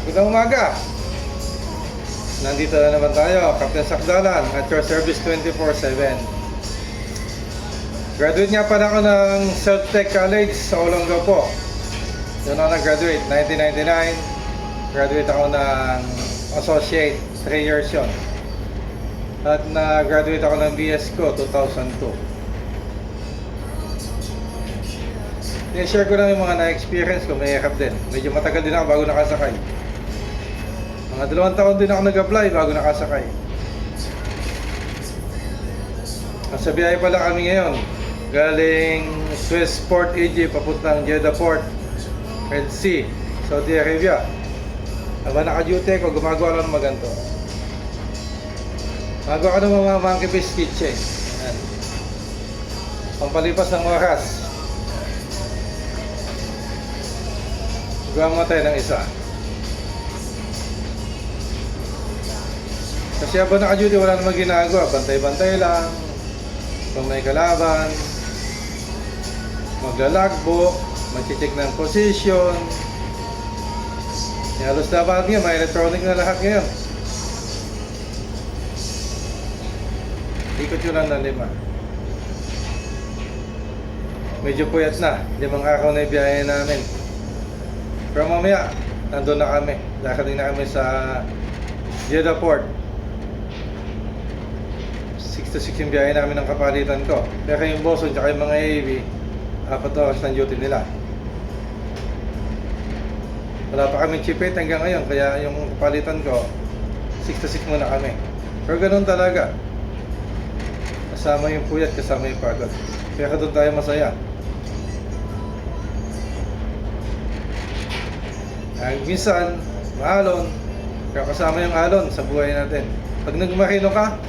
Magandang umaga. Nandito na naman tayo, Captain Sakdalan, at your service 24/7. Graduate nga pala ako ng Self-Tech College sa Olongapo po. Doon ako nag-graduate, 1999. Graduate ako ng Associate, 3 years yon. At na-graduate ako ng BS ko, 2002. I-share ko lang yung mga na-experience ko, may hirap din. Medyo matagal din ako bago nakasakay. Mga 2 taon din ako nag-apply bago nakasakay. Nasa biyahe pala kami ngayon. Galing Swissport AG papuntang Jeddah Port, Red Sea, Saudi Arabia. Habang naka-duty ko, gumagawa lang ng maganto. Magawa ko ng mga monkey fish kitchen. Ayan. Pampalipas ng oras. Gawa tayo ng isa. Kasi habang naka-duty, wala namang ginagawa. Bantay-bantay lang. Kung may kalaban, maglalagbo, mag-check ng position. Halos dapat nga, may electronic na lahat ngayon. Ikot yun lang ng 5. Medyo puyat na. 5 araw na ibiyahe namin. Pero mamaya, nandun na kami. Dakating na kami sa Jeddah Port. 6 to 6 yung biyahe namin ng kapalitan ko. Pero yung boson at yung mga AV, 4 oras ng duty nila. Wala pa kami chipet hanggang ngayon, kaya yung kapalitan ko 6 to 6 muna kami. Pero ganun talaga. Kasama yung puyat, kasama yung pagod. Kaya doon tayo masaya. Minsan, maalon, kaya kasama yung alon sa buhay natin. Pag nagmarino ka,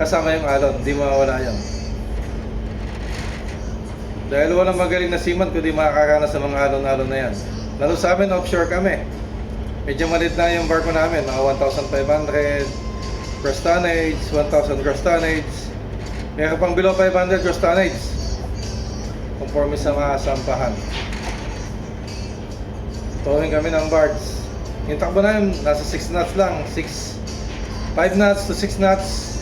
kasama yung alon, hindi mawawala yan. Dahil walang magaling na seaman kundi makakaranas sa mga alon-alon na yan. Lalo sa amin, offshore kami. Medyo maliit na yung barko namin, mga 1,500 gross tonnage, 1,000 gross tonnage. Meron pang below 500 gross tonnage, conforme sa mga sampahan. Towing kami ng barge. Yung takbo namin, nasa 6 knots lang, 5 knots to 6 knots.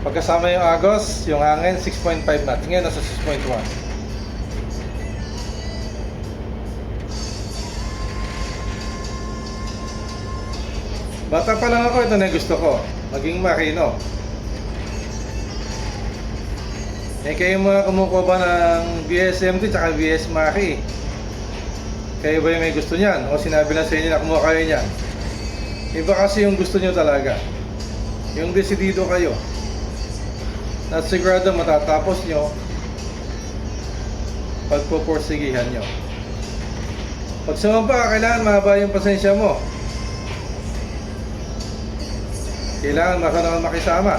Pagkasama yung agos, yung hangin, 6.5 knots. Ngayon, nasa 6.1. Bata pa lang ako, ito na yung gusto ko. Maging marino. Eh kayo mga kumukuha ba ng BSMT tsaka BS Maki? Kayo ba yung may gusto niyan? O sinabi lang sa inyo na kumuha kayo niyan? Iba kasi yung gusto nyo talaga. Yung desidido kayo. At sigurado matatapos nyo pagpupursigihan nyo. Pag sumampa, kailangan mahaba yung pasensya mo. Kailangan marunong makisama.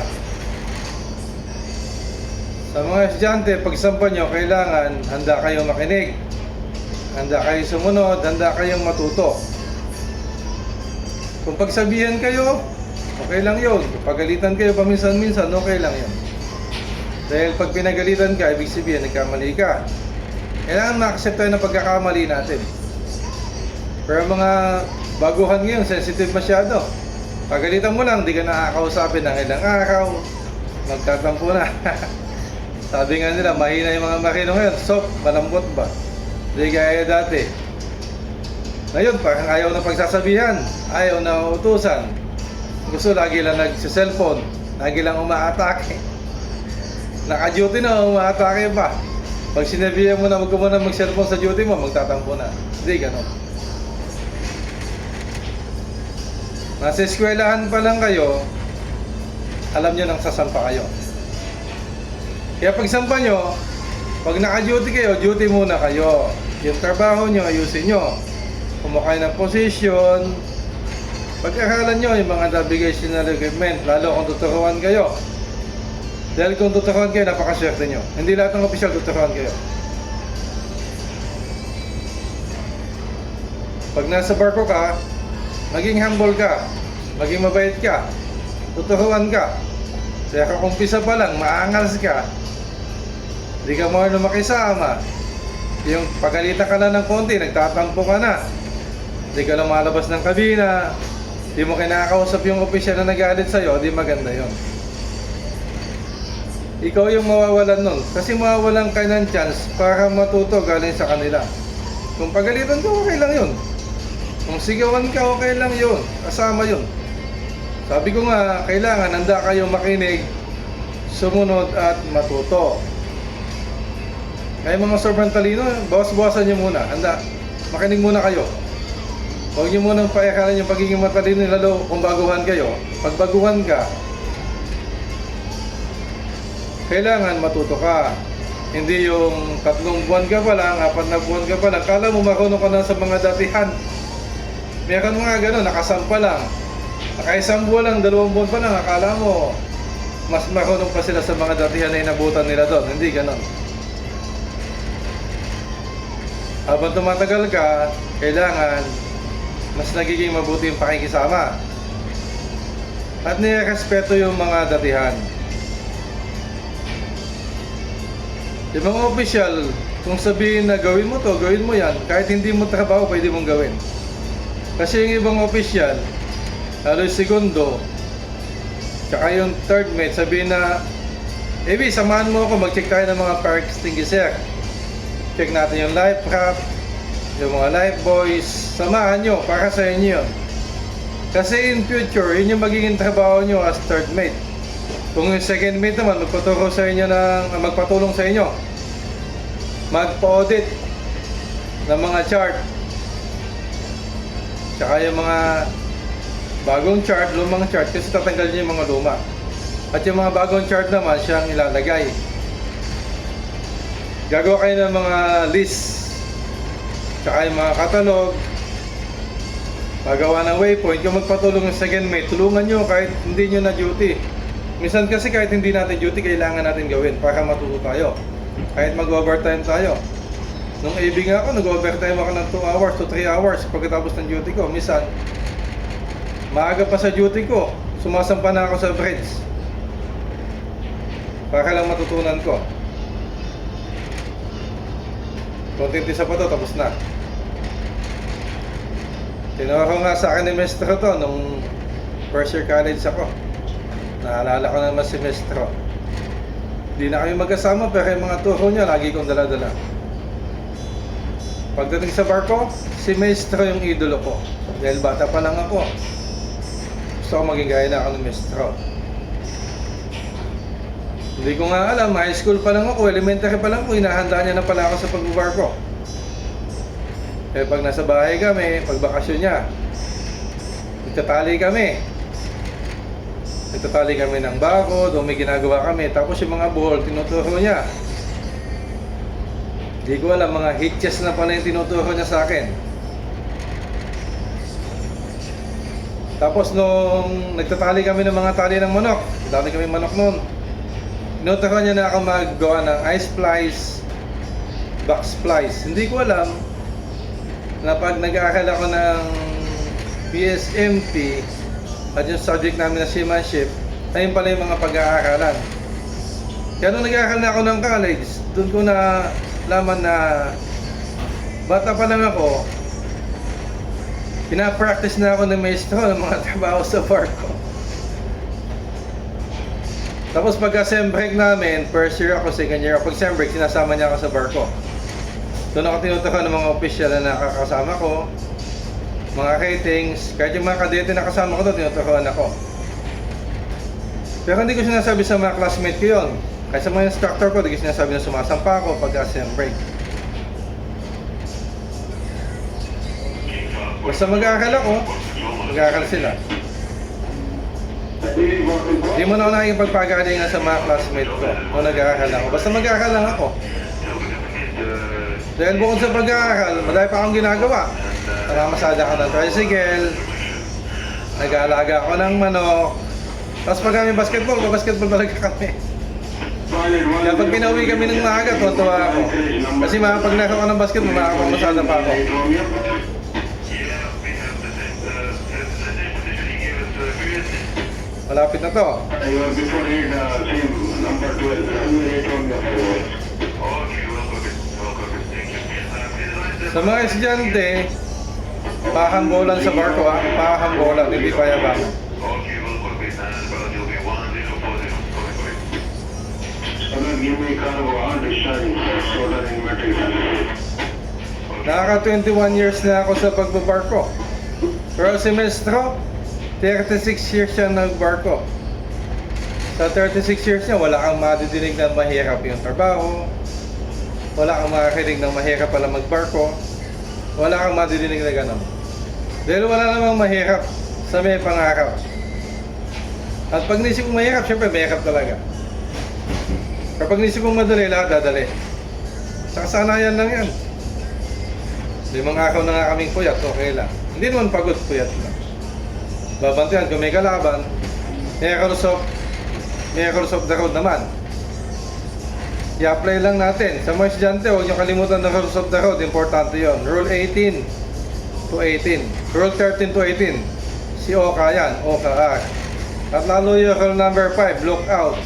Sa mga estudyante, pag sampa nyo, kailangan handa kayong makinig, handa kayong sumunod, handa kayong matuto. Kung pagsabihan kayo, okay lang yun. Kung pagalitan kayo paminsan-minsan, okay lang yun. Dahil pag pinagalitan ka, ibig sabihin, nagkamali ka. Kailangan ma-accept tayo ng pagkakamali natin. Pero mga baguhan ngayon, sensitive masyado. Pagalitan mo lang, di ka nakakausapin ng ilang araw, magtatampo na. Sabi nga nila, mahina yung mga makino ngayon, soft, malambot ba? Di gaya dati. Ngayon, parang ayaw na pagsasabihan, ayaw na utusan. Gusto lagi lang nagsiselfone, lagi lang umaatake. Naka-duty na, umaatake pa. Pag sinabihan mo na wag ka muna mag-cellphone sa duty mo, magtatampo na. Hindi, ganon. Nasa eskwelahan pa lang kayo, alam nyo nang sasampa kayo. Kaya pag sampa nyo, pag naka-duty kayo, duty muna kayo. Yung trabaho nyo, ayusin nyo. Kumakay ng position. Pag-aralan nyo yung mga navigation na equipment, lalo kung tuturuan kayo. Dahil kung tuturuan kayo, napakaswerte nyo. Hindi lahat ng opisyal tuturuan kayo. Pag nasa barko ka, maging humble ka, maging mabait ka, tuturuan ka. Kaya kung umpisa pa lang, maangas ka, di ka marunong makisama. Yung pagalitan ka na ng konti, nagtatampo ka na. Hindi ka lumalabas ng kabina, di mo kinakausap yung opisyal na nagalit sa'yo, di maganda yon. Ikaw yung mawawalan nun. Kasi mawawalan ka ng chance para matuto galing sa kanila. Kung pagalitan ka, okay lang yun. Kung sigawan ka, okay lang yun. Kasama yun. Sabi ko nga, kailangan handa kayo makinig, sumunod at matuto. Kaya mga sobrang talino, bawas-bawasan nyo muna. Handa, makinig muna kayo. Huwag nyo munang paikalan yung pagiging matalino, lalo kung baguhan kayo. Pag baguhan ka, kailangan matuto ka. Hindi yung 3 buwan ka pa lang, 4 na buwan ka pa lang, kala mo marunong ka na sa mga datihan. Meron mga gano'n, nakasampa lang. Naka-1 buwan lang, 2 buwan pa lang, akala mo mas marunong pa sila sa mga datihan na inabutan nila doon. Hindi gano'n. Habang tumatagal ka, kailangan mas nagiging mabuti yung pakikisama. At nirespeto yung mga datihan. Yung mga opisyal, kung sabihin na gawin mo to, gawin mo yan, kahit hindi mo trabaho, pwede mong gawin. Kasi yung ibang opisyal, lalo yung segundo, tsaka yung third mate, sabihin na, Ebi, samahan mo ako, mag-check tayo ng mga fire extinguisher. Check natin yung life raft, yung mga life buoys, samahan nyo, para sa inyo yun. Kasi in future, yun yung magiging trabaho nyo as third mate. Kung yung second mate naman, magpatulong sa inyo magpatulong sa inyo. Magpa-audit ng mga chart. Tsaka yung mga bagong chart, lumang chart, kasi tatanggal niyo yung mga luma. At yung mga bagong chart naman, siyang ilalagay. Gagawa kayo ng mga list. Tsaka yung mga katalog. Magawa ng waypoint. Kung magpatulong yung second mate, tulungan nyo kahit hindi nyo na duty. Minsan kasi kahit hindi natin duty, kailangan natin gawin para matuto tayo. Kahit mag-overtime tayo. Nung AB nga ako, nag-overtime ako ng 2 hours to 3 hours pagkatapos ng duty ko. Minsan, maaga pa sa duty ko, sumasampa na ako sa bridge. Para lang matutunan ko. Konting tisa pa to, tapos na. Tinuro nga sa akin ni Mestro to nung first year college ako. Naalala ko naman si Mestro. Hindi na kami magkasama pero yung mga turo niya lagi kong dala-dala. Pagdating sa barko, si Mestro yung idolo ko. Dahil bata pa lang ako. Gusto ko maging gaya na ako ni Mestro. Hindi ko nga alam, high school pa lang ako, elementary pa lang ako, hinahanda niya na pala ako sa pagbabarko. Eh pag nasa bahay kami, pag bakasyon niya, nagtatali kami ng bako, doon may ginagawa kami, tapos yung mga buhol, tinuturo niya. Hindi ko alam, mga hitches na pala yung tinuturo niya sa akin. Tapos nung nagtatali kami ng mga tali ng manok, dami kami manok noon, tinuturo niya na ako maggawa ng ice splice, box splice. Hindi ko alam na pag nag-aaral ako ng PSMT at yung subject namin na seamanship, ayun pala yung mga pag-aaralan. Kaya nung nag-aaral na ako ng college, doon ko na laman na bata pa lang ako, pinapractice na ako ng maestro ng mga trabaho sa barko. Tapos pagka sem break namin, first year ako, second year ako, pag sem break, sinasama niya ako sa barko. Doon ako tinuturo ng mga opisyal na nakakasama ko, mga ratings, kahit yung mga kadete na kasama ko doon, tinuturuan ako. Pero hindi ko sinasabi sa mga classmate ko yun. Kahit sa mga instructor ko, hindi ko sinasabi na sumasampa ako pagka sem break. Basta mag-aaral ako, mag-aaral sila. Hindi mo na ako nakikipagpagalingan sa mga classmate ko kung nag-aaral ako. Basta mag-aaral lang ako. Dahil bukod sa pag-aaral, madami pa akong ginagawa. Namamasada ako ng tricycle, nag-aalaga ako ng manok. Tapos pag kami basketball, basketball talaga kami. Kaya pag pinauwi kami ng maaga, tuwa ako. Kasi pag nakaw ako ng basketball, makakapamasada pa ako. Malapit na to. Sa mga estudyante, Pahambolan sa barko ha. Pahambolan, hindi payabangan. Give me cargo understanding for solar inverter. Nakaka 21 years na ako sa pagbabarko. Pero si Maestro, 36 years siya nagbarko. Sa 36 years niya, wala kang madidinig na mahirap yung trabaho. Wala kang makakinig ng mahirap pala magbarko. Wala kang madidinig na ganun. Dahil wala namang mahirap sa may pangarap. At pag nisip kong mahirap, syempre mahirap talaga. Kapag nisip kong madali, lahat dadali. Sa kasanayan lang yan. 5 araw na nga kaming puyat, okay lang. Hindi naman pagod, puyat lang. Babantihan kung may kalaban, miracles of the road naman. I-apply lang natin. Sa mga estudyante, huwag nyo kalimutan ng rules of the road. Importante yon. Rule 18 to 18. Rule 13 to 18. Si Oka yan. Oka R. At lalo yung rule number 5. Look out.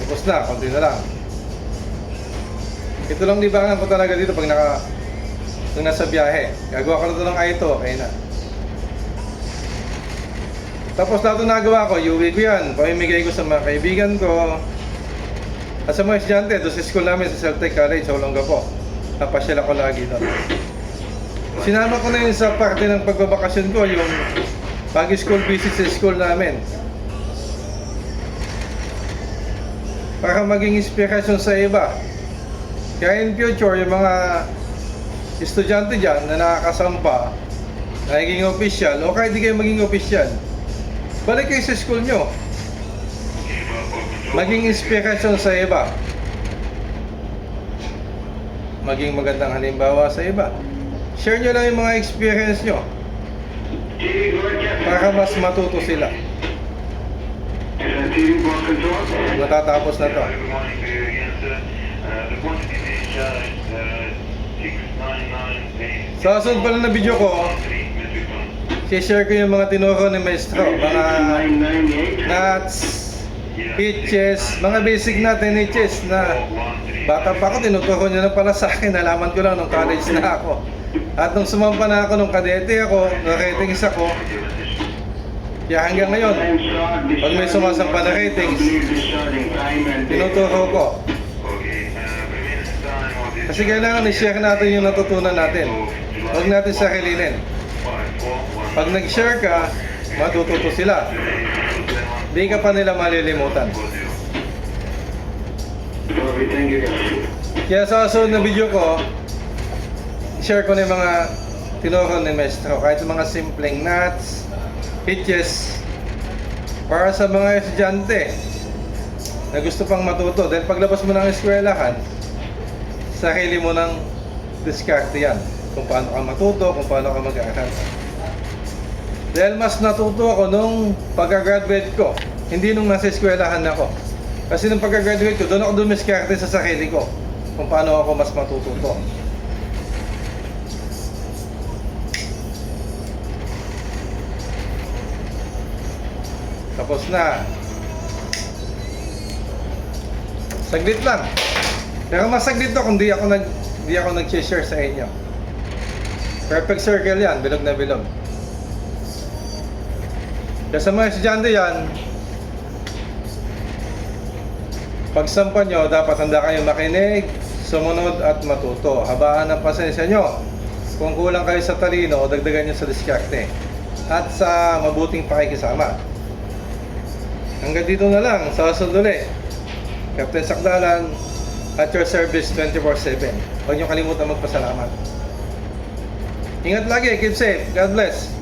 Tapos na. Konti na lang. Ito lang libangan ko talaga dito pag nasa biyahe. Gagawa ko na ito ng I2. Okay na. Tapos lahat na nagawa ko, UV ko yan. Pamimigay ko sa mga kaibigan ko. At sa mga estudyante, doon sa school namin sa Celtic College, sa Olongapo. Napasyal ako lagi doon. Sinama ko na yun sa parte ng pagbabakasyon ko, yung pag-school visit sa school namin. Para maging inspirasyon sa iba. Kaya in future, yung mga estudyante dyan na nakakasampa, naging official, o kahit di kayo maging official, balik kayo sa school nyo. Maging inspirasyon sa iba. Maging magandang halimbawa sa iba. Share nyo lang yung mga experience nyo para mas matuto sila. Matatapos na to. Sa sunod pala na video ko, share ko yung mga tinuro ni Maestro, mga nuts, hitches, mga basic natin hitches na bata pa ako, tinuturo niya na pala sa akin, nalaman ko lang nung college na ako. At nung sumampa na ako nung kadete ako, nung ratings ako, kaya hanggang ngayon, pag may sumasampa na ratings, tinuturo ko. Kasi kailangan i-share natin yung natutunan natin. Huwag natin sarilinin. Pag nag-share ka, matututo sila. Di ka pa nila malilimutan. Kaya sa susunod na video ko, share ko na yung mga tinuro ni Maestro. Kahit mga simpleng nuts, hitches, para sa mga estudyante na gusto pang matuto. Dahil paglabas mo ng eskwelahan, sarili mo ng diskarte yan. Kung paano ka matuto, kung paano ka mag-aaral. Dahil mas natuto ako nung pagka-graduate ko, hindi nung nasa eskwelahan ako. Kasi nung pagka-graduate ko, doon ako dumiskarte sa sarili ko kung paano ako mas matututo. Tapos na. Saglit lang. Pero mas saglit to kung di ako nag-share sa inyo. Perfect circle yan, bilog na bilog. Kaya sa mga estudyante yan, pagsampa nyo, dapat handa kayong makinig, sumunod at matuto. Habaan ang pasensya nyo. Kung kulang kayo sa talino, dagdagan nyo sa diskarte. At sa mabuting pakikisama. Hanggang dito na lang, sa susunod ulit. Captain Sakdalan, at your service 24/7. Huwag nyo kalimutan magpasalamat. Ingat lagi, keep safe. God bless.